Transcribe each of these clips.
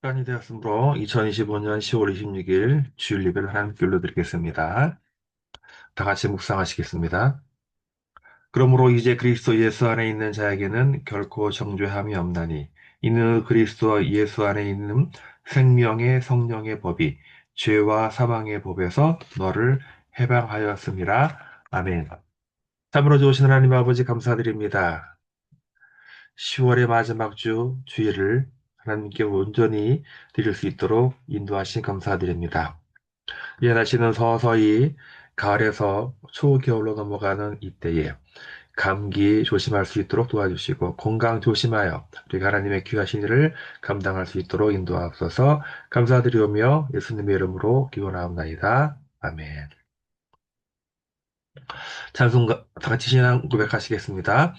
시간이 되었으므로 2025년 10월 26일 주일 예배를 하나님께 올려드리겠습니다. 다 같이 묵상하시겠습니다. 그러므로 이제 그리스도 예수 안에 있는 자에게는 결코 정죄함이 없나니 이는 그리스도 예수 안에 있는 생명의 성령의 법이 죄와 사망의 법에서 너를 해방하였습니다. 아멘. 참으로 좋으신 하나님 아버지 감사드립니다. 10월의 마지막 주 주일을 하나님께 온전히 드릴 수 있도록 인도하신 감사드립니다. 이 날씨는 서서히 가을에서 초겨울로 넘어가는 이때에 감기 조심할 수 있도록 도와주시고 건강 조심하여 우리가 하나님의 귀하신 일을 감당할 수 있도록 인도하옵소서. 감사드리오며 예수님의 이름으로 기원하옵나이다. 아멘. 찬송 다 같이 신앙 고백하시겠습니다.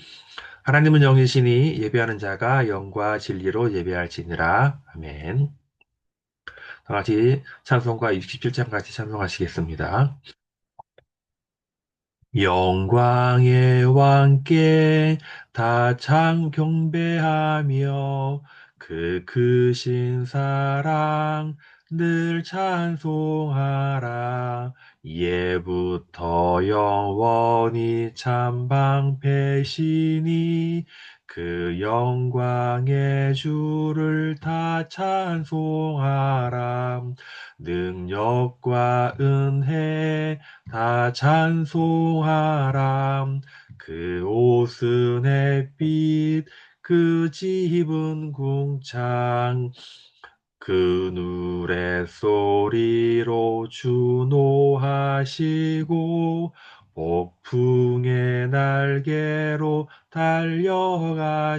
하나님은 영이시니 예배하는 자가 영과 진리로 예배할지니라. 아멘. 다 같이 찬송가 67장 같이 찬송하시겠습니다. 영광의 왕께 다 참 경배하며 그 크신 사랑 늘 찬송하라. 예부터 영원히 참 방패시니 그 영광의 주를 다 찬송하라. 능력과 은혜 다 찬송하라. 그 옷은 햇빛, 그 집은 궁창, 그 누레 소리로 주노하시고 폭풍의 날개로 달려가신다.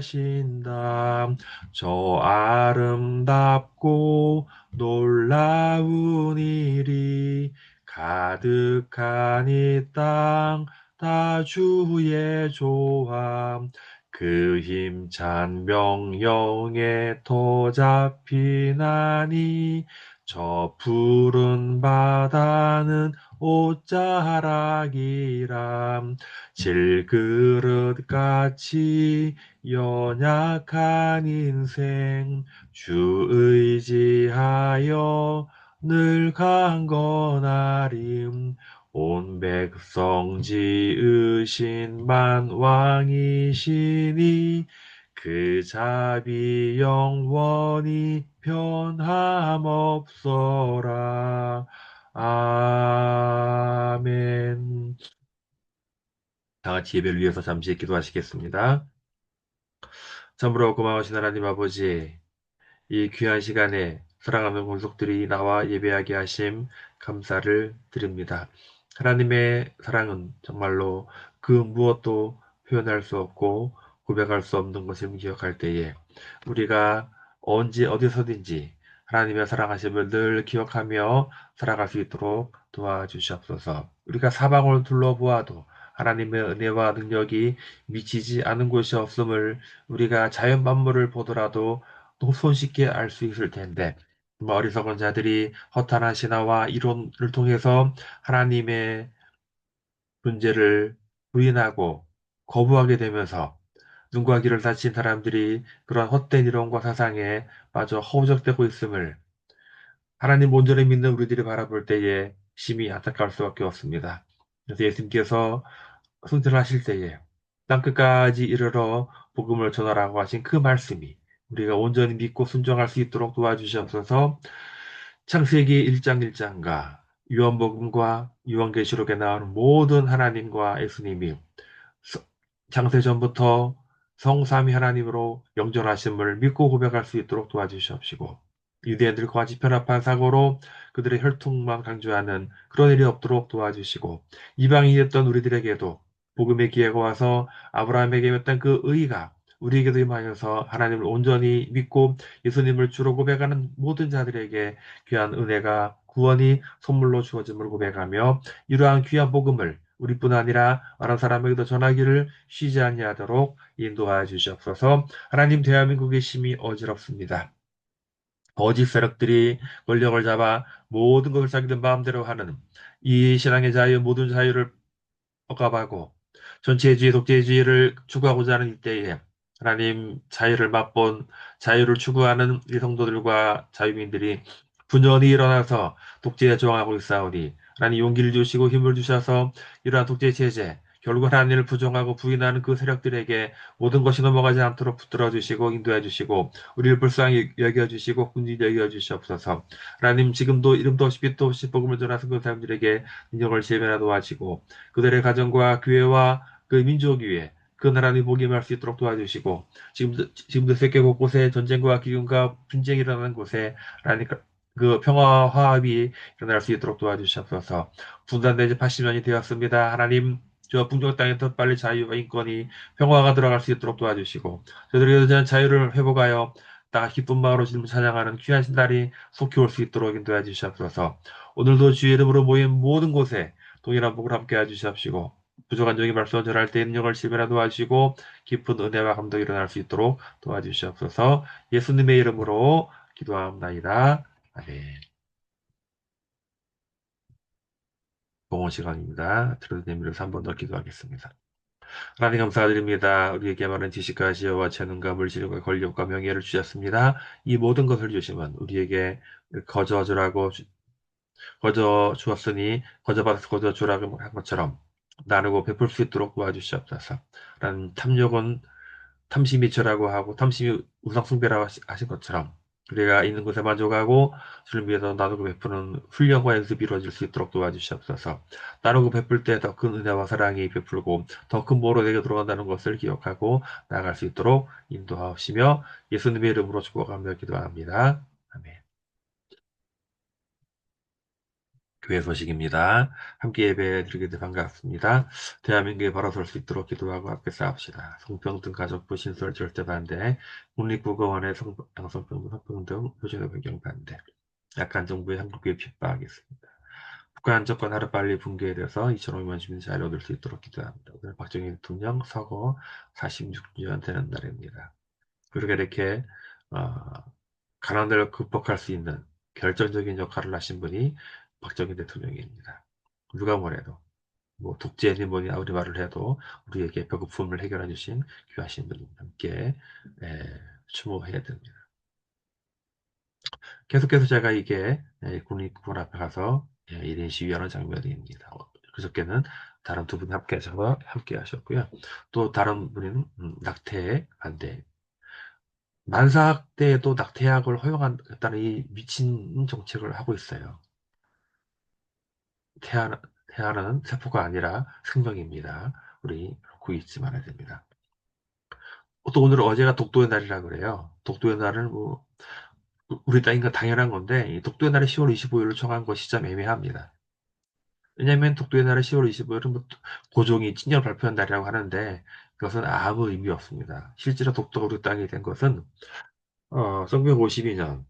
저 아름답고 놀라운 일이 가득한 이 땅 다 주의 조함 그 힘찬 명령에 더 잡히나니 저 푸른 바다는 옷자락이람 질그릇같이 연약한 인생 주 의지하여 늘 강건하림 온 백성 지으신 만왕이시니 그 자비 영원히 변함없어라. 아멘. 다 같이 예배를 위해서 잠시 기도하시겠습니다. 참으로 고마우신 하나님 아버지, 이 귀한 시간에 사랑하는 권속들이 나와 예배하게 하심 감사를 드립니다. 하나님의 사랑은 정말로 그 무엇도 표현할 수 없고 고백할 수 없는 것을 기억할 때에 우리가 언제 어디서든지 하나님의 사랑하심을 늘 기억하며 살아갈 수 있도록 도와주시옵소서. 우리가 사방을 둘러보아도 하나님의 은혜와 능력이 미치지 않은 곳이 없음을 우리가 자연 만물을 보더라도 또 손쉽게 알 수 있을 텐데 어리석은 자들이 허탄한 신화와 이론을 통해서 하나님의 존재를 부인하고 거부하게 되면서 눈과 귀를 닫힌 사람들이 그런 헛된 이론과 사상에 빠져 허우적대고 있음을 하나님 온전히 믿는 우리들이 바라볼 때에 심히 안타까울 수밖에 없습니다. 그래서 예수님께서 승천하실 때에 땅끝까지 이르러 복음을 전하라고 하신 그 말씀이 우리가 온전히 믿고 순종할 수 있도록 도와주시옵소서. 창세기 1장 1장과 요한복음과 요한계시록에 나오는 모든 하나님과 예수님이 창세 전부터 성삼위 하나님으로 영존하심을 믿고 고백할 수 있도록 도와주시옵시고 유대인들과 같이 편합한 사고로 그들의 혈통만 강조하는 그런 일이 없도록 도와주시고 이방인이 됐던 우리들에게도 복음의 기회가 와서 아브라함에게 였던 그 의가 우리에게도 임하여서 하나님을 온전히 믿고 예수님을 주로 고백하는 모든 자들에게 귀한 은혜가 구원이 선물로 주어짐을 고백하며 이러한 귀한 복음을 우리뿐 아니라 다른 사람에게도 전하기를 쉬지 아니하도록 인도하여 주시옵소서. 하나님 대한민국의 심히 어지럽습니다. 거짓 세력들이 권력을 잡아 모든 것을 자기들 마음대로 하는 이 신앙의 자유 모든 자유를 억압하고 전체주의 독재주의를 추구하고자 하는 이때에 하나님 자유를 맛본 자유를 추구하는 이 성도들과 자유민들이 분연히 일어나서 독재에 저항하고 있사오니 하나님 용기를 주시고 힘을 주셔서 이러한 독재 체제 결국 하나님을 부정하고 부인하는 그 세력들에게 모든 것이 넘어가지 않도록 붙들어 주시고 인도해 주시고 우리를 불쌍히 여겨 주시고 군지 여겨 주시옵소서. 하나님 지금도 이름도 없이 빛도 없이 복음을 전하는 그 사람들에게 능력을 지혜나 도와주시고 그들의 가정과 교회와 그 민족 위에 그 나라의 복이 임할 수 있도록 도와주시고 지금도 세계 곳곳에 전쟁과 기근과 분쟁이 일어나는 곳에 하나님 그 평화와 화합이 일어날 수 있도록 도와주시옵소서. 분단된 지 80년이 되었습니다. 하나님 저 북녘 땅에 더 빨리 자유와 인권이 평화가 들어갈 수 있도록 도와주시고 저들에게 대한 자유를 회복하여 다 기쁜 마음으로 주님 찬양하는 귀한 신날이 속히 올 수 있도록 인도해 주시옵소서. 오늘도 주의 이름으로 모인 모든 곳에 동일한 복을 함께 해주시옵시고 부족한 종이 말씀 전할 때 능력을 지배라 도와주시고 깊은 은혜와 감동이 일어날 수 있도록 도와주시옵소서. 예수님의 이름으로 기도합나이다. 아멘. 공헌 시간입니다. 들어도 내밀어서 한 번 더 기도하겠습니다. 하나님 감사드립니다. 우리에게 많은 지식과 지혜와 재능과 물질과 권력과 명예를 주셨습니다. 이 모든 것을 주시면 우리에게 거저주라고 거저 주었으니 거저 받아서 거저 주라고 한 것처럼 나누고 베풀 수 있도록 도와주시옵소서. 라는 탐욕은 탐심이 절하고 하고 탐심이 우상숭배라고 하신 것처럼 우리가 있는 곳에 만족하고 주를 위해서 나누고 베푸는 훈련과 연습이 이루어질 수 있도록 도와주시옵소서. 나누고 베풀 때 더 큰 은혜와 사랑이 베풀고 더 큰 보로 내게 들어간다는 것을 기억하고 나아갈 수 있도록 인도하시며 예수님의 이름으로 축복하며 기도합니다. 아멘. 교회 소식입니다. 함께 예배 드리게 돼 반갑습니다. 대한민국에 바로 설 수 있도록 기도하고 함께 싸웁시다. 성평등 가족부 신설 절대 반대, 국립국어원의 양성평등 성평등 표준의 변경 반대, 약한 정부의 한국에 핍박하겠습니다. 북한 안정권 하루빨리 붕괴에 대해서 2,500만 주민 자유를 얻을 수 있도록 기도합니다. 오늘 박정희 대통령 서거 46주년 되는 날입니다. 그렇게 이렇게 어, 가난을 극복할 수 있는 결정적인 역할을 하신 분이 박정희 대통령입니다. 누가 뭐래도 뭐 독재니 뭐니 아무리 말을 해도 우리에게 배고픔을 해결해 주신 귀하신 분이 함께 추모해야 됩니다. 계속해서 제가 이게 국립공원 앞에 가서 1인 시위하는 장면입니다. 그저께는 다른 두 분이 함께 하셨고요. 또 다른 분은 낙태 반대 만사학 때에도 낙태약을 허용한다는 이 미친 정책을 하고 있어요. 태아는, 태아는 세포가 아니라 생명입니다. 우리 그거 잊지 말아야 됩니다. 또 오늘 어제가 독도의 날이라 그래요. 독도의 날은 뭐 우리 땅인가 당연한 건데 이 독도의 날이 10월 25일을 정한 것이 좀 애매합니다. 왜냐하면 독도의 날이 10월 25일은 뭐 고종이 친절 발표한 날이라고 하는데 그것은 아무 의미 없습니다. 실제로 독도가 우리 땅이 된 것은 1952년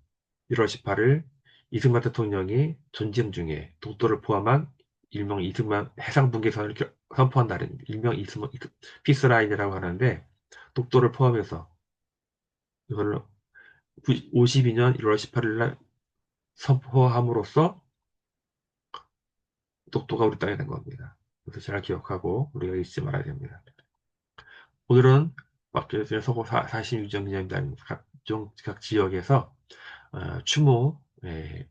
1월 18일 이승만 대통령이 전쟁 중에 독도를 포함한 일명 이승만 해상분계선을 선포한 날입니다. 일명 이승만 피스라인이라고 하는데 독도를 포함해서 이걸 52년 1월 18일 날 선포함으로써 독도가 우리 땅이 된 겁니다. 그래서 잘 기억하고 우리가 잊지 말아야 됩니다. 오늘은 박근혜 서거 46주년 각 지역에서 추모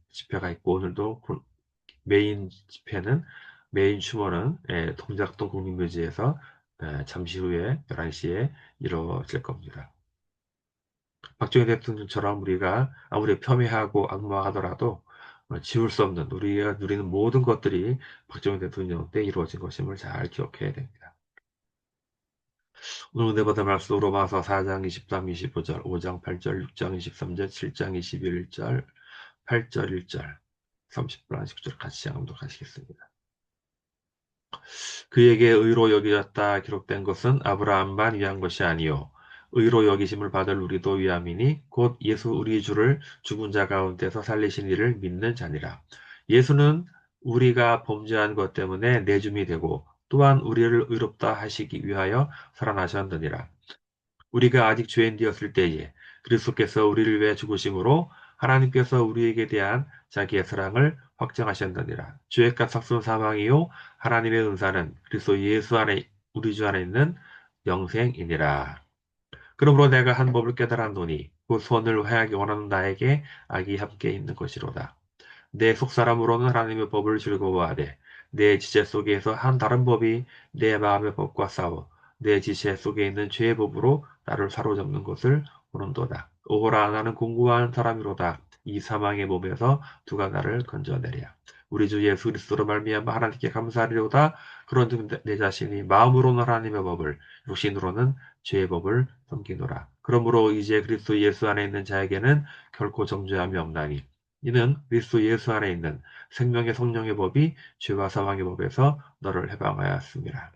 집회가 있고 오늘도 메인 집회는 메인 추모는 동작동 국립묘지에서 잠시 후에 11시에 이루어질 겁니다. 박정희 대통령처럼 우리가 아무리 폄훼하고 악마하더라도 지울 수 없는 우리가 누리는 모든 것들이 박정희 대통령 때 이루어진 것임을 잘 기억해야 됩니다. 오늘 은혜 받은 말씀 로마서 4장 23, 25절, 5장 8절, 6장 23절, 7장 21절, 8절 1절, 30분 19절 같이 양독하시겠습니다. 그에게 의로 여겨졌다 기록된 것은 아브라함만 위한 것이 아니요 의로 여기심을 받을 우리도 위함이니 곧 예수 우리 주를 죽은 자 가운데서 살리신 이를 믿는 자니라. 예수는 우리가 범죄한 것 때문에 내줌이 되고 또한 우리를 의롭다 하시기 위하여 살아나셨느니라. 우리가 아직 죄인 되었을 때에 그리스도께서 우리를 위해 죽으심으로 하나님께서 우리에게 대한 자기의 사랑을 확정하셨느니라. 죄의 값 삭은 사망이요 하나님의 은사는 그리스도 예수 안에 우리 주 안에 있는 영생이니라. 그러므로 내가 한 법을 깨달았노니 그 소원을 행하기 원하는 나에게 악이 함께 있는 것이로다. 내 속사람으로는 하나님의 법을 즐거워하되 내 지체 속에서 한 다른 법이 내 마음의 법과 싸워 내 지체 속에 있는 죄의 법으로 나를 사로잡는 것을 보는도다. 오호라 나는 공고한 사람이로다. 이 사망의 몸에서 누가 나를 건져내랴. 우리 주 예수 그리스도로 말미암아 하나님께 감사하리로다. 그런즉 내 자신이 마음으로는 하나님의 법을 육신으로는 죄의 법을 섬기노라. 그러므로 이제 그리스도 예수 안에 있는 자에게는 결코 정죄함이 없나니 이는 그리스도 예수 안에 있는 생명의 성령의 법이 죄와 사망의 법에서 너를 해방하였습니다.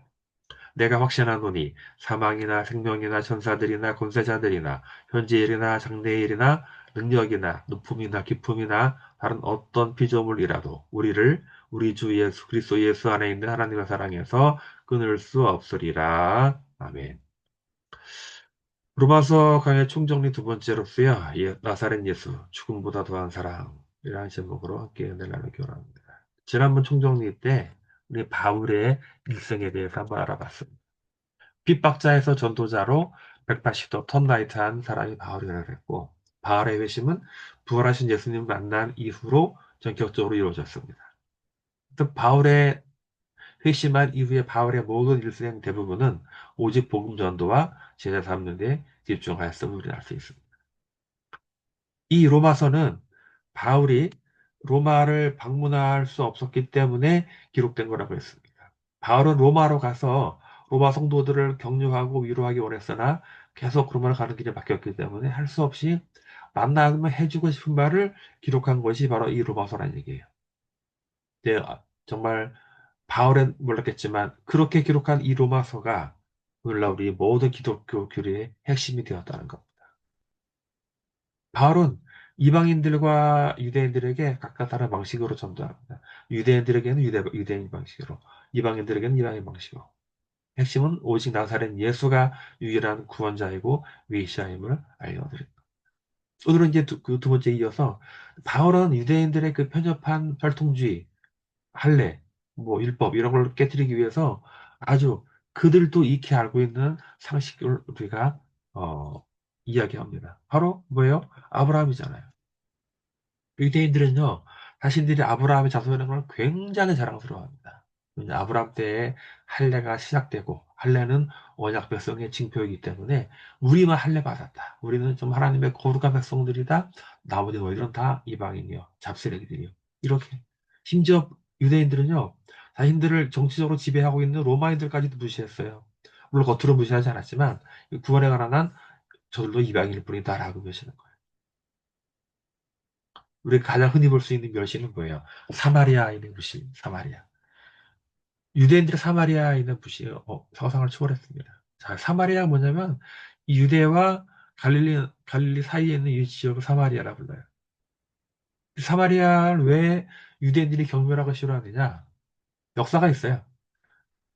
내가 확신하노니 사망이나 생명이나 천사들이나 권세자들이나 현재일이나 장래일이나 능력이나 높음이나 깊음이나 다른 어떤 피조물이라도 우리를 우리 주 예수 그리스도 예수 안에 있는 하나님의 사랑에서 끊을 수 없으리라. 아멘. 로마서 강의 총정리 두 번째로 쓰여 나사렛 예수 죽음보다 더한 사랑이라는 제목으로 함께 은혜를 나누기 원합니다. 지난번 총정리 때 우리 바울의 일생에 대해서 한번 알아봤습니다. 핍박자에서 전도자로 180도 턴라이트한 사람이 바울이라고 했고 바울의 회심은 부활하신 예수님 만난 이후로 전격적으로 이루어졌습니다. 또 바울의 회심한 이후에 바울의 모든 일생 대부분은 오직 복음 전도와 제자 삼는 데 집중하였음을 우리는 알 수 있습니다. 이 로마서는 바울이 로마를 방문할 수 없었기 때문에 기록된 거라고 했습니다. 바울은 로마로 가서 로마 성도들을 격려하고 위로하기 원했으나 계속 로마를 가는 길에 막혔기 때문에 할 수 없이 만나면 해주고 싶은 말을 기록한 것이 바로 이 로마서라는 얘기예요. 네, 정말 바울은 몰랐겠지만 그렇게 기록한 이 로마서가 오늘날 우리 모든 기독교 교리의 핵심이 되었다는 것. 바울은 이방인들과 유대인들에게 각각 다른 방식으로 전도합니다. 유대인들에게는 유대인 방식으로, 이방인들에게는 이방인 방식으로. 핵심은 오직 나사렛 예수가 유일한 구원자이고 메시아임을 알려드립니다. 오늘은 이제 두 번째 이어서 바울은 유대인들의 그 편협한 혈통주의, 할례, 뭐 율법 이런 걸 깨뜨리기 위해서 아주 그들도 익히 알고 있는 상식을 우리가 이야기합니다. 바로 뭐예요? 아브라함이잖아요. 유대인들은요, 자신들이 아브라함의 자손이라는 걸 굉장히 자랑스러워합니다. 아브라함 때에 할례가 시작되고, 할례는 언약 백성의 징표이기 때문에 우리만 할례 받았다. 우리는 좀 하나님의 거룩한 백성들이다. 나머지 너희들은 다 이방인이요, 잡시래기들이요. 이렇게. 심지어 유대인들은요, 자신들을 정치적으로 지배하고 있는 로마인들까지도 무시했어요. 물론 겉으로 무시하지 않았지만 구원에 관한 한 저들도 이방인일 뿐이다라고 묘시하는 거예요. 우리가 가장 흔히 볼 수 있는 멸시는 뭐예요? 사마리아인의 무시, 사마리아. 유대인들의 사마리아인의 무시, 상상을 초월했습니다. 자, 사마리아가 뭐냐면, 이 유대와 갈릴리 사이에 있는 이 지역을 사마리아라 불러요. 사마리아를 왜 유대인들이 경멸하고 싫어하느냐? 역사가 있어요.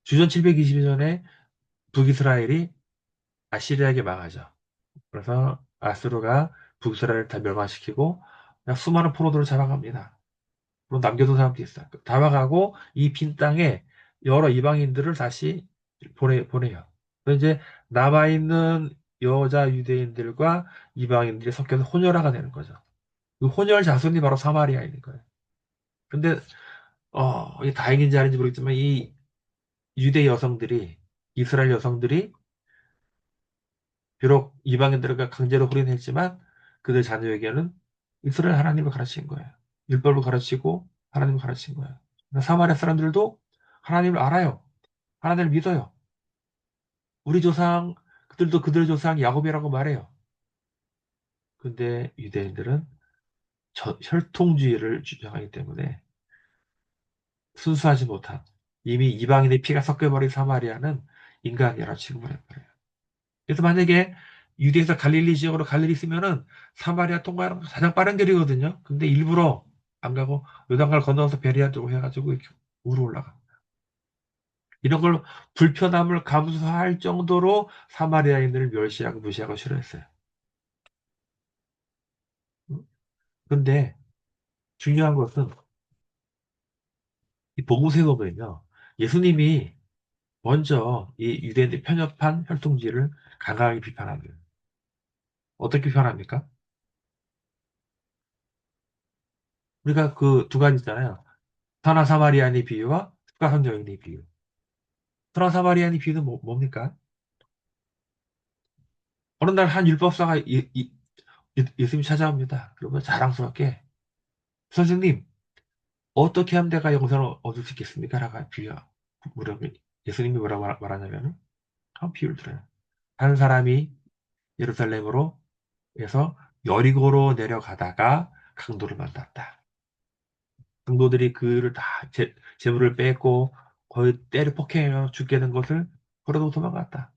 주전 720년에 북이스라엘이 아시리아에게 망하죠. 그래서 아수르가 북이스라엘을 다 멸망시키고 수많은 포로들을 잡아갑니다. 물론 남겨둔 사람도 있어요. 다가가고 이 빈 땅에 여러 이방인들을 다시 보내요. 그래서 이제 남아있는 여자 유대인들과 이방인들이 섞여서 혼혈화가 되는 거죠. 그 혼혈 자손이 바로 사마리아인인 거예요. 근데, 이게 다행인지 아닌지 모르겠지만 이 유대 여성들이, 이스라엘 여성들이 비록 이방인들과 강제로 혼인했지만 그들 자녀에게는 이스라엘 하나님을 가르친 거예요. 율법을 가르치고 하나님을 가르친 거예요. 그러니까 사마리아 사람들도 하나님을 알아요. 하나님을 믿어요. 우리 조상, 그들도 그들 조상 야곱이라고 말해요. 근데 유대인들은 혈통주의를 주장하기 때문에 순수하지 못한 이미 이방인의 피가 섞여버린 사마리아는 인간이라 취급을 해버려요. 그래서 만약에 유대에서 갈릴리 지역으로 갈 일이 있으면은 사마리아 통과하는 게 가장 빠른 길이거든요. 근데 일부러 안 가고 요단강을 건너서 베리아 쪽으로 해가지고 이렇게 우로 올라가. 이런 걸 불편함을 감수할 정도로 사마리아인들을 멸시하고 무시하고 싫어했어요. 근데 중요한 것은 이 복음서에 보면요. 예수님이 먼저 이 유대인들 편협한 혈통주의를 강하게 비판합니다. 어떻게 표현합니까? 우리가 그 두 가지 있잖아요. 선한 사마리아인의 비유와 수가성 여인의 비유. 선한 사마리아인의 비유는 뭡니까? 어느 날 한 율법사가 예수님 찾아옵니다. 그러면 자랑스럽게 선생님 어떻게 하면 내가 영생을 얻을 수 있겠습니까? 라고 물으면 예수님이 뭐라고 말하냐면은 한 비유를 들어요. 한 사람이 예루살렘으로 해서 여리고로 내려가다가 강도를 만났다. 강도들이 그를 다 재물을 뺏고 거의 때려 폭행하며 죽게 된 것을 걸어도 도망갔다.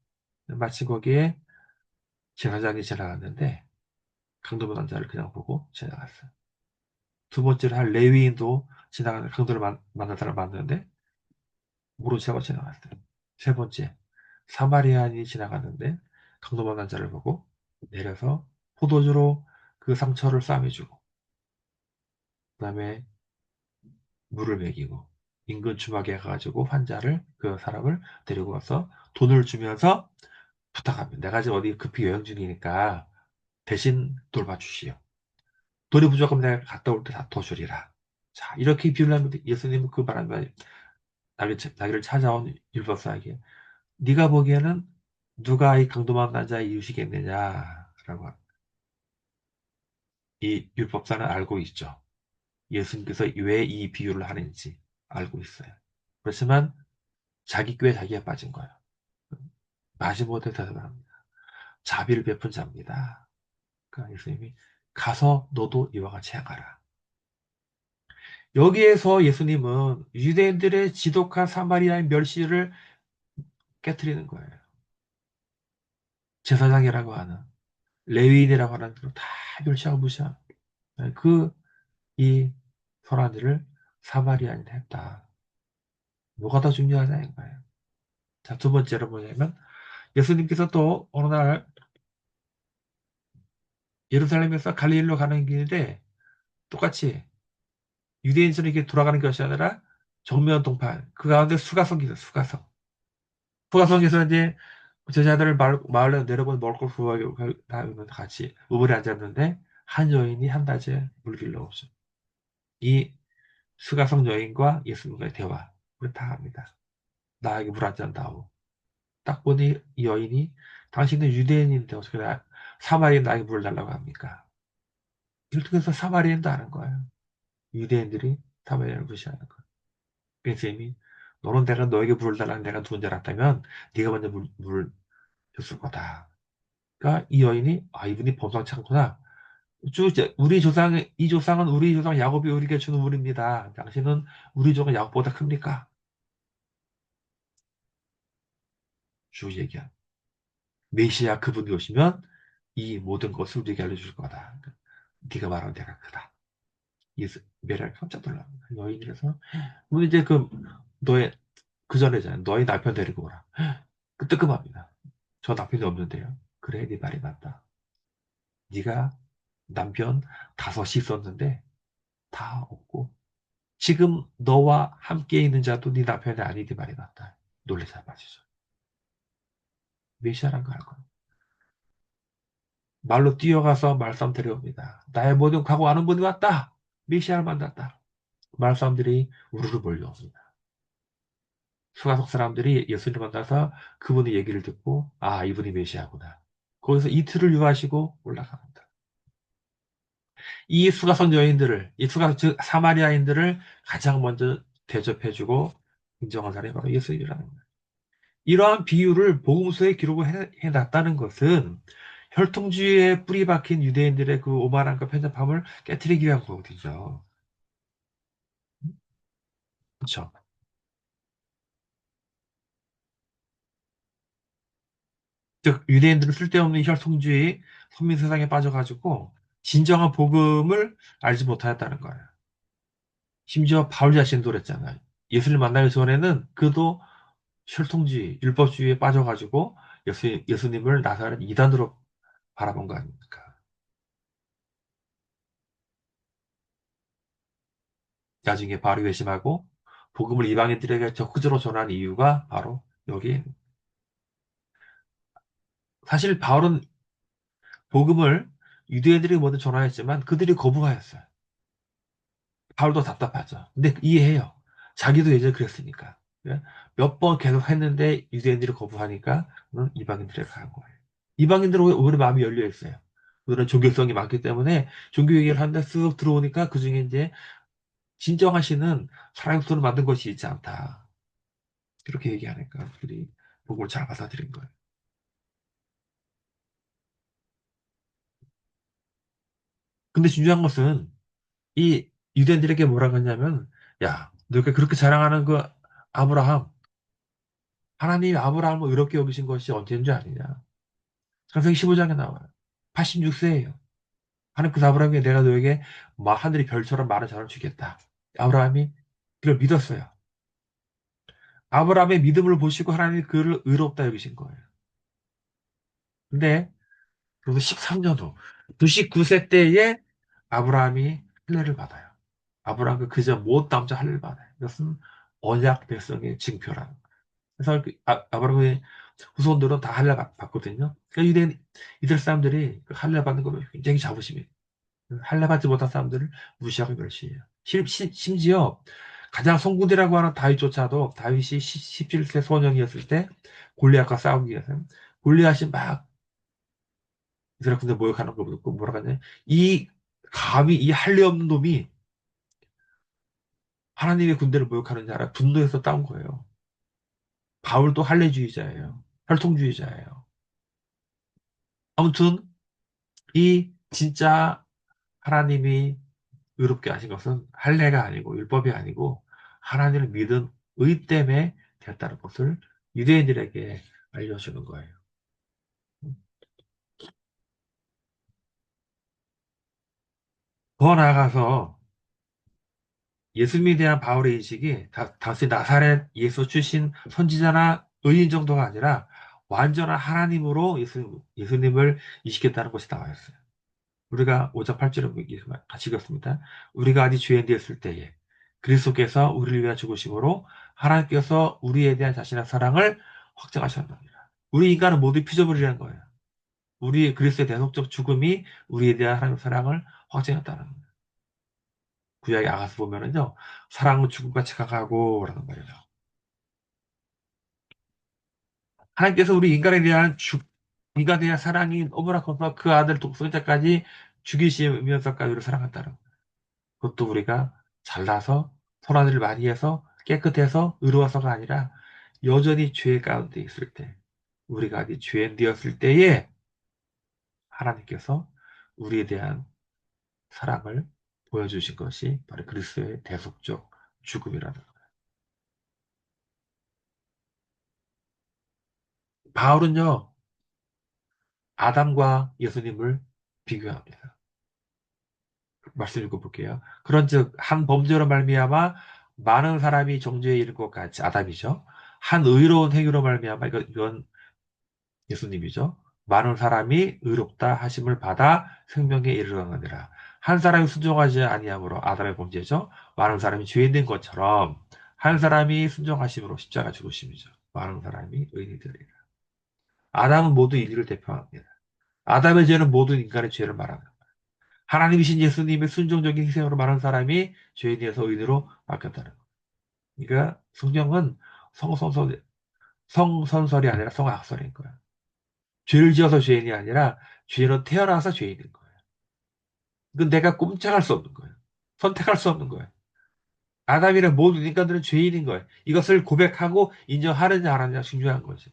마치 거기에 제사장이 지나갔는데 강도 만난 자를 그냥 보고 지나갔어요. 두 번째로 한 레위인도 지나가는 강도를 만난 사람 만났는데 모른 척하고 지나갔어요. 세 번째, 사마리아인이 지나갔는데 강도 만난 자를 보고 내려서 포도주로 그 상처를 싸매주고 그다음에 물을 먹이고 인근 주막에 가가지고 환자를 그 사람을 데리고 와서 돈을 주면서 부탁합니다. 내가 지금 어디 급히 여행 중이니까 대신 돌봐주시오. 돈이 부족하면 내가 갔다 올 때 다 더 주리라. 자, 이렇게 비유를 하면 예수님은 그 말하는 자기를 찾아온 율법사에게 네가 보기에는 누가 이 강도만 난 자의 이유시겠느냐라고 이 율법사는 알고 있죠. 예수님께서 왜 이 비유를 하는지 알고 있어요. 그렇지만 자기 꾀에 자기가 빠진 거예요. 마지못해 대답합니다. 자비를 베푼 자입니다. 그러니까 예수님이 가서 너도 이와 같이 행하라. 여기에서 예수님은 유대인들의 지독한 사마리아인 멸시를 깨뜨리는 거예요. 제사장이라고 하는 레위인이라고 하는 다 멸시하고 무시하고 그 이 선한 일을 사마리아인이 했다. 뭐가 더 중요하냐는 거예요. 자, 두 번째로 뭐냐면 예수님께서 또 어느 날 예루살렘에서 갈릴리로 가는 길인데 똑같이 유대인처럼 이렇게 돌아가는 것이 아니라 정면 동판 그 가운데 수가성이 있어요. 수가성. 수가성에서 이제 제자들을 마을로 내려본 먹을 걸 구하고 같이 우물에 앉았는데 한 여인이 한 다제 물 길러오죠. 이 수가성 여인과 예수님과의 대화를 다 합니다. 나에게 물 한 잔 다오. 딱 보니 이 여인이 당신은 유대인인데 어떻게 사마리아인 나에게 물을 달라고 합니까? 이걸 통해서 사마리아인도 아는 거예요. 유대인들이 사마리아를 무시하는 거예요. 그래서 이미 너는 내가 너에게 물을 달라는 내가 누군지 알았다면 네가 먼저 물을 줬을 거다. 그러니까 이 여인이 이분이 범상치 않구나. 우리 조상 이 조상은 우리 조상 야곱이 우리에게 주는 물입니다. 당신은 우리 조상 야곱보다 큽니까? 주 얘기한 메시아 그분이 오시면 이 모든 것을 우리에게 알려줄 거다. 네가 말한 데가 크다. 메리가 깜짝 놀랍니다. 여인이라서 우리 이제 그 너의 그 전에잖아요. 너의 남편 데리고 오라. 그 뜨끔합니다. 저 남편이 없는데요. 그래, 네 말이 맞다. 네가 남편 다섯이 있었는데 다 없고 지금 너와 함께 있는 자도 네 남편이 아니 네 말이 맞다. 놀라자 마시죠. 메시아란 거 알고 말로 뛰어가서 말싸움 데려옵니다. 나의 모든 각오 아는 분이 왔다. 메시아를 만났다. 말싸움들이 우르르 몰려옵니다. 수가석 사람들이 예수님 만나서 그분의 얘기를 듣고 이분이 메시아구나. 거기서 이틀을 유하시고 올라갑니다. 이 수가성 여인들을 이 수가 즉 사마리아인들을 가장 먼저 대접해주고 인정한 사람이 바로 예수님이라는 거예요. 이러한 비유를 복음서에 기록을 해놨다는 것은 혈통주의에 뿌리 박힌 유대인들의 그 오만함과 편협함을 깨뜨리기 위한 거거든요. 그렇죠? 즉 유대인들은 쓸데없는 혈통주의 선민 세상에 빠져가지고 진정한 복음을 알지 못하였다는 거예요. 심지어 바울 자신도 그랬잖아요. 예수를 만나기 전에는 그도 혈통주의, 율법주의에 빠져가지고 예수님을 나사렛 이단으로 바라본 거 아닙니까? 나중에 바로 회심하고 복음을 이방인들에게 적극적으로 전한 이유가 바로 여기 사실 바울은 복음을 유대인들이 먼저 전하였지만 그들이 거부하였어요. 바울도 답답하죠. 근데 이해해요. 자기도 예전에 그랬으니까. 몇 번 계속 했는데 유대인들이 거부하니까 이방인들에 간 거예요. 이방인들은 오히려 마음이 열려 있어요. 그들은 종교성이 많기 때문에 종교 얘기를 하는데 쓱 들어오니까 그 중에 이제 진정하시는 사랑의 손을 만든 것이 있지 않다. 그렇게 얘기하니까 그들이 복음을 잘 받아들인 거예요. 근데 중요한 것은 이 유대인들에게 뭐라고 했냐면, 야, 너가 그렇게 자랑하는 그 아브라함, 하나님이 아브라함을 의롭게 여기신 것이 언제인 줄 아느냐? 창세기 15장에 나와요. 86세예요. 하나님 그 아브라함이 내가 너에게 하늘의 별처럼 많은 자를 주겠다. 아브라함이 그걸 믿었어요. 아브라함의 믿음을 보시고 하나님이 그를 의롭다 여기신 거예요. 근데 그래서 13년 후, 99세 때에 아브라함이 할례를 받아요. 아브라함은 그저 못 남자 할례를 받아요. 이것은 언약 백성의 징표라는 거예요. 그래서 아브라함의 후손들은 다 할례 받거든요. 그러니까 이들 사람들이 그 할례 받는 거 굉장히 자부심이 할례 받지 못한 사람들을 무시하고 멸시해요. 심지어 가장 성군이라고 하는 다윗조차도 다윗이 17세 소년이었을 때 골리앗과 싸우기 위해서 골리앗이 막 이스라엘 군대 모욕하는 거 보고 뭐라고 하냐 이 감히 이 할례 없는 놈이 하나님의 군대를 모욕하는 자라 분노해서 싸운 거예요. 바울도 할례주의자예요. 혈통주의자예요. 아무튼 이 진짜 하나님이 의롭게 하신 것은 할례가 아니고 율법이 아니고 하나님을 믿은 의 때문에 됐다는 것을 유대인들에게 알려주는 거예요. 더 나아가서 예수님에 대한 바울의 인식이 단지 나사렛 예수 출신 선지자나 의인 정도가 아니라 완전한 하나님으로 예수님을 인식했다는 것이 나와 있어요. 우리가 5장 8절을 같이 읽었습니다. 우리가 아직 죄인 되었을 때에 그리스도께서 우리를 위하여 죽으심으로 하나님께서 우리에 대한 자신의 사랑을 확정하셨느니라. 우리 인간은 모두 피조물이라는 거예요. 우리 그리스도의 대속적 죽음이 우리에 대한 하나님의 사랑을 확정했다는 거예요. 구약의 아가서 보면은요, 사랑은 죽음같이 강하고 그러는 거예요. 하나님께서 우리 인간에 대한 사랑이 너무나 커서 그 아들 독생자까지 죽이시면서까지 우리를 사랑한다는 거예요. 그것도 우리가 잘나서 선한 일을 많이 해서 깨끗해서 의로워서가 아니라 여전히 죄 가운데 있을 때 우리가 아직 죄인 되었을 때에 하나님께서 우리에 대한 사랑을 보여주신 것이 바로 그리스도의 대속적 죽음이라는 거예요. 바울은요, 아담과 예수님을 비교합니다. 말씀 읽어볼게요. 그런즉 한 범죄로 말미암아 많은 사람이 정죄에 이를 것 같이 아담이죠. 한 의로운 행위로 말미암아 이건 예수님이죠. 많은 사람이 의롭다 하심을 받아 생명에 이르러가느니라. 한 사람이 순종하지 아니함으로 아담의 범죄죠. 많은 사람이 죄인된 것처럼 한 사람이 순종하심으로 십자가 죽으심이죠. 많은 사람이 의인이 되리라. 아담은 모두 인류를 대표합니다. 아담의 죄는 모든 인간의 죄를 말합니다. 하나님이신 예수님의 순종적인 희생으로 많은 사람이 죄인에서 의인으로 바뀌었다는 것. 그러니까 성경은 성선설, 성선설이 아니라 성악설인 거예요. 죄를 지어서 죄인이 아니라 죄로 태어나서 죄인인 거예요. 그 내가 꼼짝할 수 없는 거예요. 선택할 수 없는 거예요. 아담이나 모든 인간들은 죄인인 거예요. 이것을 고백하고 인정하느냐 안 하느냐 중요한 거지.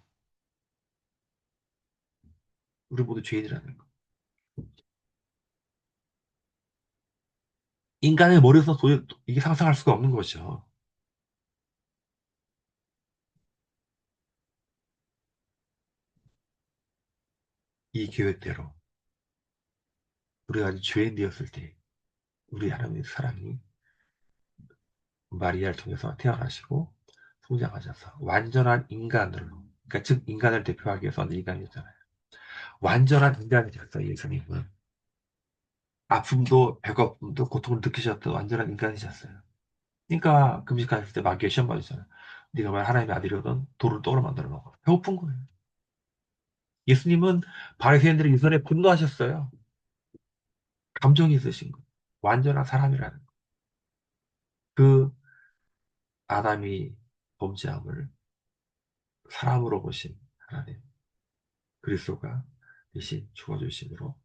우리 모두 죄인이라는 거. 인간의 머리에서 도저히 이게 상상할 수가 없는 것이죠. 이 계획대로 우리가 아직 죄인 되었을 때 우리 하나님의 사랑이 마리아를 통해서 태어나시고 성장하셔서 완전한 인간으로 그러니까 즉 인간을 대표하기 위해서 인간이었잖아요. 완전한 인간이 되었어요. 예수님은. 아픔도 배고픔도 고통을 느끼셨던 완전한 인간이셨어요. 그러니까 금식하실 때 마귀가 시험 받으잖아요. 네가 왜 하나님의 아들이거든 돌을 떡으로 만들어 먹어. 배고픈 거예요. 예수님은 바리새인들의 유전에 분노하셨어요. 감정이 있으신 거. 완전한 사람이라는 거. 그 아담이 범죄함을 사람으로 보신 하나님 그리스도가 대신 죽어주심으로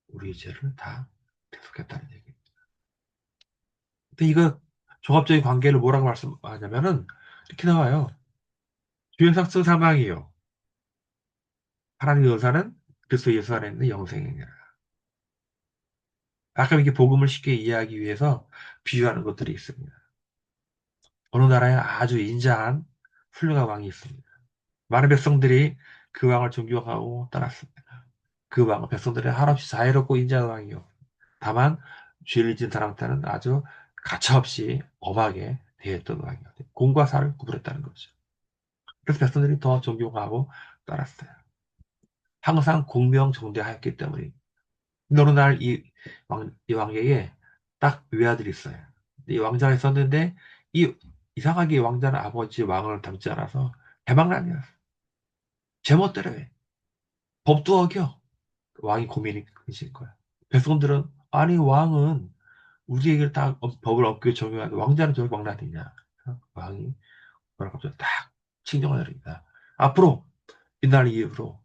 우리의 죄를 다 대속했다는 얘기입니다. 근데 이거 종합적인 관계를 뭐라고 말씀하냐면은 이렇게 나와요. 주행삭승 사망이요. 하나님의 의사는 그리스도 예수 안에 있는 영생이니라. 가끔 이게 복음을 쉽게 이해하기 위해서 비유하는 것들이 있습니다. 어느 나라에 아주 인자한 훌륭한 왕이 있습니다. 많은 백성들이 그 왕을 존경하고 따랐습니다. 그 왕은 백성들의 한없이 자애롭고 인자한 왕이요. 다만 죄를 지은 사람한테는 아주 가차없이 엄하게 대했던 왕이었요. 공과 사를 구분했다는 거죠. 그래서 백성들이 더 존경하고 따랐어요. 항상 공명정대하였기 때문에 어느 날 이 왕에게 딱 외아들이 있어요. 이 왕자가 있었는데 이 이상하게 왕자는 아버지 왕을 닮지 않아서 대망난이었어. 제멋대로 해. 법도 어겨. 왕이 고민이 크신 거야. 백성들은 아니 왕은 우리에게 다 법을 어기게 적용하는데 왕자는 저렇게 망나니냐. 왕이 뭐라고 하죠? 딱 칭정을 내립니다. 앞으로 이날 이후로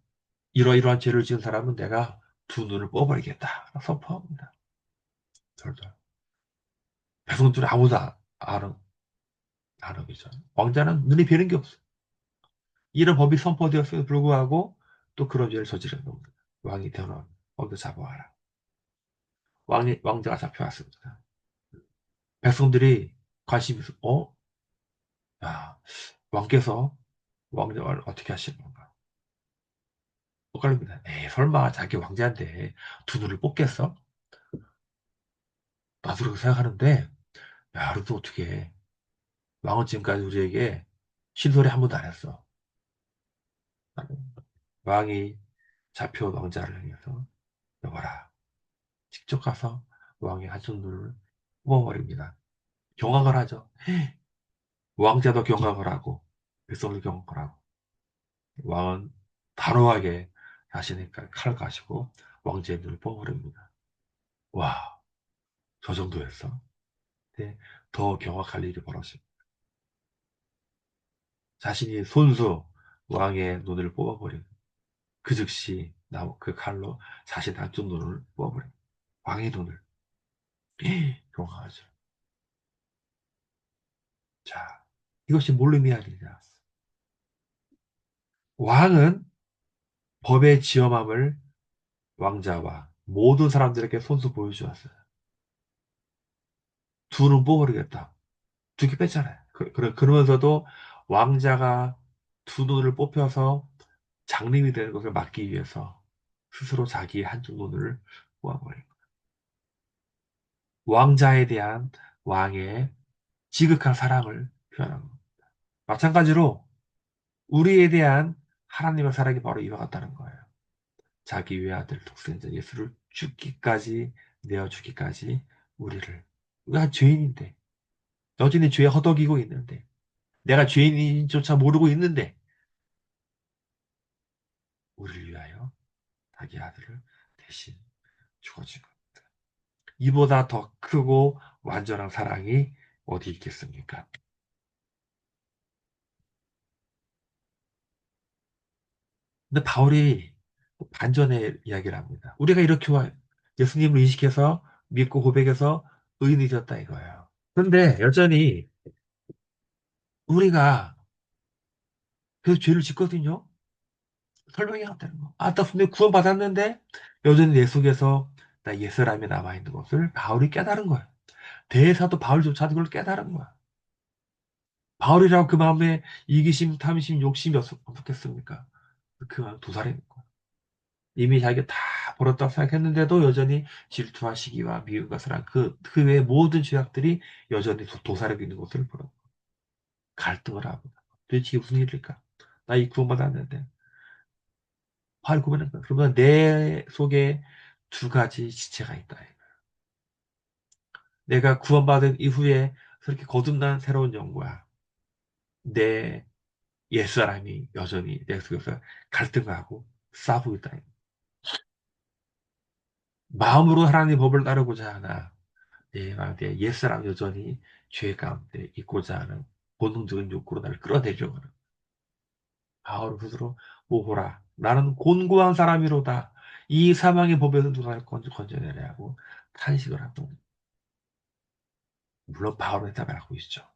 이러이러한 죄를 지은 사람은 내가 두 눈을 뽑아버리겠다. 선포합니다. 절절. 백성들은 아무도 안 어기죠. 왕자는 눈에 뵈는 게 없어. 이런 법이 선포되었음에도 불구하고 또 그런 죄를 저지른 겁니다. 왕이 되어놓은 왕자 잡아와라. 왕자가 잡혀왔습니다. 백성들이 관심이 있어. 야, 왕께서 왕자를 어떻게 하시는 건가? 헷갈립니다. 에이, 설마 자기 왕자한테 두 눈을 뽑겠어? 나도 그렇게 생각하는데, 야, 그래도 어떻게 해. 왕은 지금까지 우리에게 신소리 한 번도 안 했어. 왕이 잡혀온 왕자를 향해서 여봐라. 직접 가서 왕의 한쪽 눈을 뽑아버립니다. 경악을 하죠. 왕자도 경악을 하고 백성도 경악을 하고 왕은 단호하게 자신의 칼을 가시고 왕자의 눈을 뽑아버립니다. 와, 저 정도였어. 근데 더 경악할 일이 벌어집니다. 자신이 손수 왕의 눈을 뽑아버린 그 즉시 그 칼로 자신 한쪽 눈을 뽑아버린 왕의 눈을 경악하죠. 자, 이것이 뭘 의미하느냐? 왕은 법의 지엄함을 왕자와 모든 사람들에게 손수 보여주었어요. 둘은 뽑아버리겠다. 두 개 뺐잖아요. 그러면서도 왕자가 두 눈을 뽑혀서 장님이 되는 것을 막기 위해서 스스로 자기의 한쪽 눈을 뽑아버린 거예요. 왕자에 대한 왕의 지극한 사랑을 표현한 겁니다. 마찬가지로 우리에 대한 하나님의 사랑이 바로 이와 같다는 거예요. 자기 외아들 독생자 예수를 죽기까지 내어 주기까지 우리를 우리가 죄인인데 여전히 죄에 허덕이고 있는데 내가 죄인인조차 모르고 있는데 우리를 위하여 자기 아들을 대신 죽어준 겁니다. 이보다 더 크고 완전한 사랑이 어디 있겠습니까? 근데 바울이 반전의 이야기를 합니다. 우리가 이렇게 예수님을 인식해서 믿고 고백해서 의인이 되었다 이거예요. 그런데 여전히 우리가 그 죄를 짓거든요. 설명이 안 되는 거. 나 분명히 구원받았는데 여전히 내 속에서 나 옛사람이 남아있는 것을 바울이 깨달은 거야. 대사도 바울조차도 그걸 깨달은 거야. 바울이라고 그 마음에 이기심, 탐심, 욕심이 없었겠습니까? 그 마음 도살인 거야. 이미 자기가 다 벌었다고 생각했는데도 여전히 질투와 시기와 미움과 사랑, 그 외의 모든 죄악들이 여전히 도사리고 있는 것을 보라. 갈등을 하고. 도대체 이게 무슨 일일까? 나 이 구원받았는데. 바울 구원한 거야. 그러면 내 속에 두 가지 지체가 있다. 내가 구원받은 이후에 그렇게 거듭난 새로운 영과 내 옛사람이 여전히 내 속에서 갈등하고 싸우고 있다. 마음으로 하나님의 법을 따르고자 하나 내 마음에 옛사람 여전히 죄 가운데 있고자 하는 본능적인 욕구로 나를 끌어내려고 하는 바울 스스로 오호라 나는 곤고한 사람이로다 이 사망의 법에서 누가 나를 건져내려 하고 탄식을 하고 물론 바울은 해답을 알고 있죠.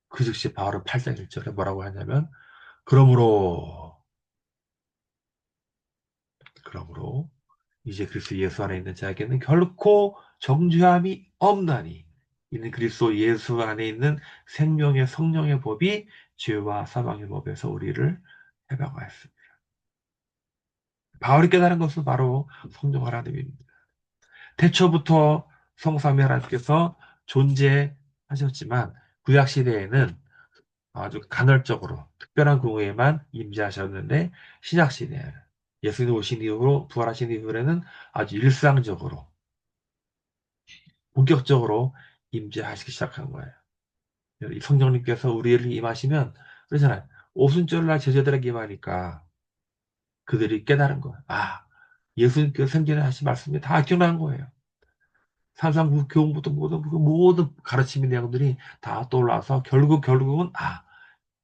그 즉시 바울은 8장 1절에 뭐라고 하냐면 그러므로 이제 그리스도 예수 안에 있는 자에게는 결코 정죄함이 없나니 이는 그리스도 예수 안에 있는 생명의 성령의 법이 죄와 사망의 법에서 우리를 해방하였습니다. 바울이 깨달은 것은 바로 성령 하나님입니다. 태초부터 성삼위 하나님께서 존재하셨지만 구약 시대에는 아주 간헐적으로 특별한 경우에만 임재하셨는데 신약 시대에는 예수님 오신 이후로 부활하신 이후에는 아주 일상적으로 본격적으로 임재하시기 시작한 거예요. 이 성령님께서 우리를 임하시면 그러잖아요. 오순절날 제자들에게 임하니까 그들이 깨달은 거예요. 아, 예수님께서 생전에 하신 말씀이 다 기억난 거예요. 산상국 교훈부터 모든 가르침의 내용들이 다 떠올라서 결국은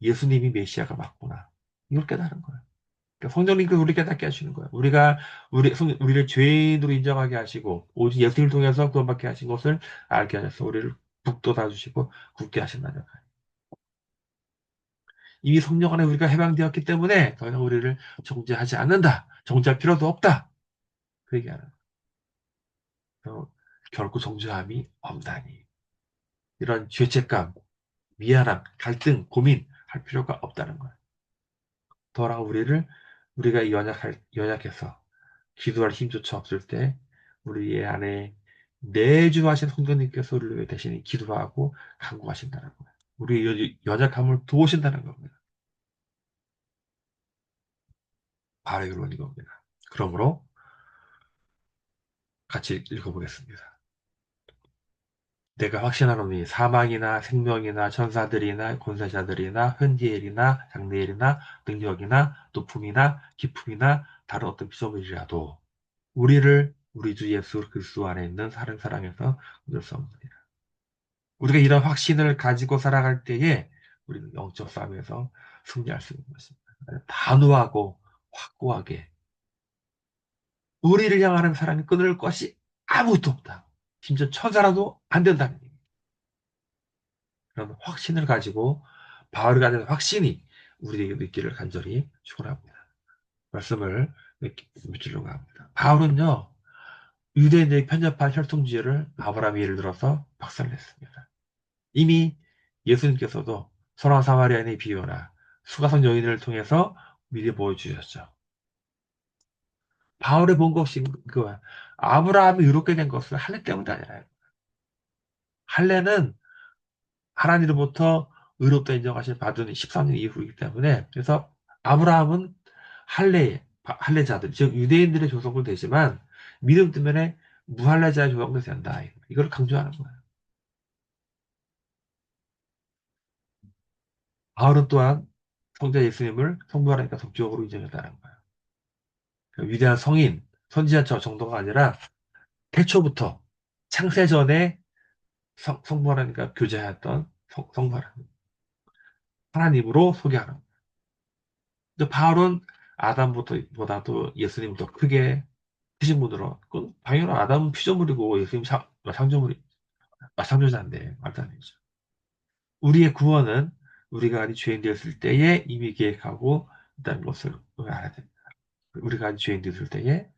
예수님이 메시아가 맞구나. 이걸 깨달은 거예요. 그러니까 성령님께서 우리 깨닫게 하시는 거예요. 우리를 죄인으로 인정하게 하시고 오직 예수님을 통해서 구원받게 하신 것을 알게 하셔서 우리를 북돋아 주시고 굳게 하신다는 거예요. 이미 성령 안에 우리가 해방되었기 때문에 더 이상 우리를 정죄하지 않는다. 정죄할 필요도 없다. 그 얘기하는 거예요. 결코 정죄함이 없다니. 이런 죄책감, 미안함, 갈등, 고민 할 필요가 없다는 거예요. 더러 우리가 연약해서 기도할 힘조차 없을 때 우리 안에 내주하신 성령님께서 우리를 위해 대신 기도하고 간구하신다는 거예요. 우리의 연약함을 도우신다는 겁니다. 바로 이런 이겁니다. 그러므로 같이 읽어보겠습니다. 내가 확신하노니 사망이나 생명이나 천사들이나 권세자들이나 현지엘이나 장래일이나 능력이나 높음이나 기품이나 다른 어떤 피조물이라도 우리 주 예수 그리스도 안에 있는 사는 사랑에서 얻을 수 없느니라. 우리가 이런 확신을 가지고 살아갈 때에 우리는 영적 싸움에서 승리할 수 있는 것입니다. 단호하고 확고하게 우리를 향하는 사랑이 끊을 것이 아무것도 없다. 심지어 천사라도 안 된다는 얘기입니다. 그런 확신을 가지고 바울이 가진 확신이 우리에게 있기를 간절히 축원합니다. 말씀을 맺으려고 합니다. 바울은요, 유대인들이 편협한 혈통주의를 아브라함이 예를 들어서 박살냈습니다. 이미 예수님께서도 선한 사마리아인의 비유나 수가성 여인을 통해서 미리 보여주셨죠. 바울의 본 것이 그거야. 아브라함이 의롭게 된 것은 할례 때문이 아니라 할례는 하나님으로부터 의롭다 인정하신 받은 13년 이후이기 때문에 그래서 아브라함은 할례자들 즉 유대인들의 조상도 되지만 믿음 때문에 무할례자의 조상도 된다. 이걸 강조하는 거예요. 바울은 또한 성자 예수님을 성부하나님과 독적으로 인정했다는 거예요. 그러니까 위대한 성인, 선지자 저 정도가 아니라 태초부터 창세 전에 성부하나님과 교제하였던 성부하나님, 하나님으로 소개하는 거예요. 근데 바울은 아담보다도 예수님을 더 크게 크신 분으로, 그건 당연히 아담은 피조물이고 예수님 창조자인데 말도 안 되죠. 우리의 구원은 우리가 아직 죄인 되었을 때에 이미 계획하고 있다는 것을 알아야 됩니다. 우리가 아직 죄인 되었을 때에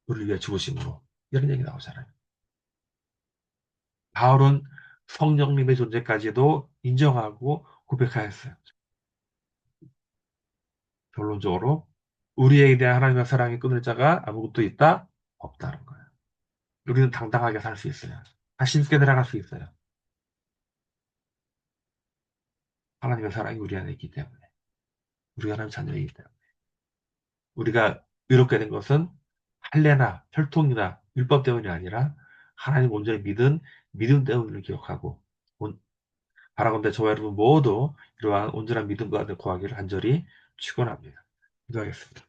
우리를 위해 죽으심으로 이런 얘기 나오잖아요. 바울은 성령님의 존재까지도 인정하고 고백하였어요. 결론적으로 우리에 대한 하나님의 사랑이 끊을 자가 아무것도 있다? 없다는 거예요. 우리는 당당하게 살 수 있어요. 자신 있게 들어갈 수 있어요. 하나님의 사랑이 우리 안에 있기 때문에. 우리가 하나님의 자녀이기 때문에. 우리가 의롭게 된 것은 할례나 혈통이나 율법 때문이 아니라 하나님 온전히 믿은 믿음 때문을 기억하고 바라건대 저와 여러분 모두 이러한 온전한 믿음과 구하기를 간절히 축원합니다. 기도하겠습니다.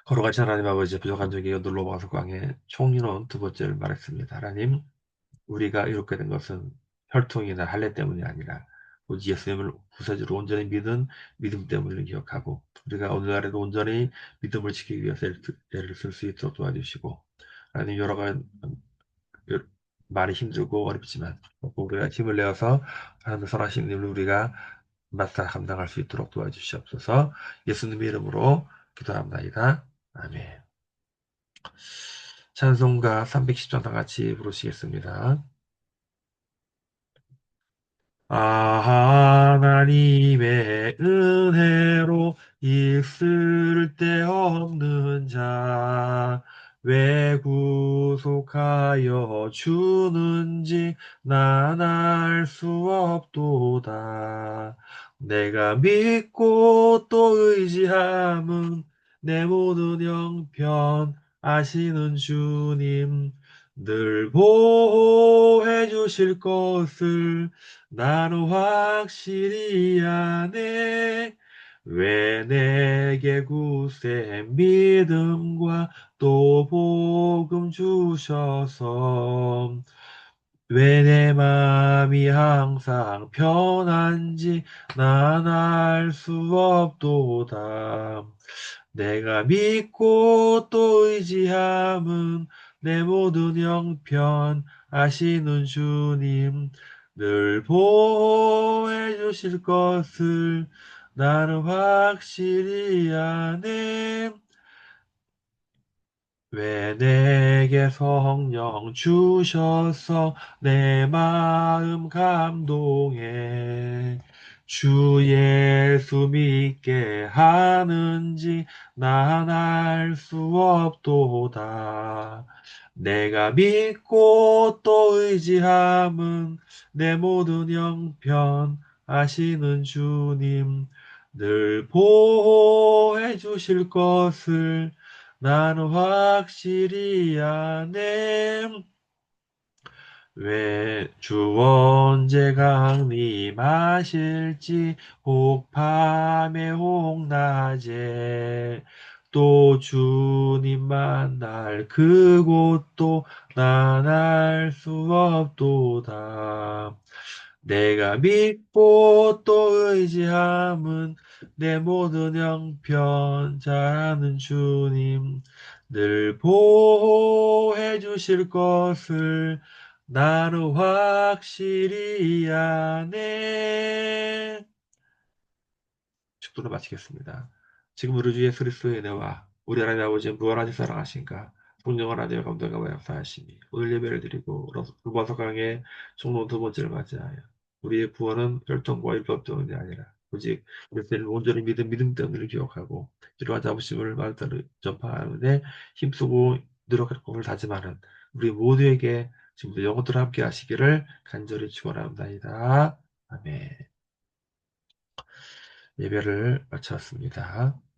걸어가신 하나님 아버지 부족한 적이 눌러봐서 광해 총리론 두 번째를 말했습니다. 하나님, 우리가 이렇게 된 것은 혈통이나 할례 때문이 아니라 오직 예수님을 구세주로 온전히 믿은 믿음 때문을 기억하고 우리가 오늘날에도 온전히 믿음을 지키기 위해서 애를 쓸 수 있도록 도와주시고 하나님 여러 가지 많이 힘들고 어렵지만 우리가 힘을 내어서 하나님의 선하신 일을 우리가 맞서 감당할 수 있도록 도와주시옵소서. 예수님의 이름으로 기도합니다. 아멘. 찬송가 310장 다 같이 부르시겠습니다. 하나님의 은혜로 있을 데 없는 자, 왜 구속하여 주는지 난 알 수 없도다. 내가 믿고 또 의지함은 내 모든 형편 아시는 주님, 늘 보호해 주실 것을 나는 확실히 아네. 왜 내게 굳세 믿음과 또 복음 주셔서 왜 내 맘이 항상 편한지 난 알 수 없도다. 내가 믿고 또 의지함은 내 모든 형편 아시는 주님, 늘 보호해 주실 것을 나는 확실히 아네. 왜 내게 성령 주셔서 내 마음 감동해 주 예수 믿게 하는지 난 알 수 없도다. 내가 믿고 또 의지함은 내 모든 형편 아시는 주님, 늘 보호해 주실 것을 나는 확실히 아네. 왜 주 언제 강림하실지 혹 밤에 혹 낮에 또 주님 만날 그곳도 난 알 수 없도다. 내가 믿고 또 의지함은 내 모든 형편 잘 아는 주님, 늘 보호해 주실 것을 나는 확실히 아네. 축도를 마치겠습니다. 지금 우리 주 예수 그리스도의 은혜와 우리 하나님 아버지의 무한하신 사랑하신가 성령을 하나님의 감동과 역사하시니 오늘 예배를 드리고 루바서강의 종로 두 번째를 맞이하여 우리의 구원은 혈통과 율법 때문이 아니라 오직 예수를 온전히 믿은 믿음 때문을 기억하고 이러한 자부심을 말따르 전파하는데 힘쓰고 노력할 것을 다짐하는 우리 모두에게 지금도 영혼들 함께 하시기를 간절히 축원합니다. 아멘. 예배를 마쳤습니다.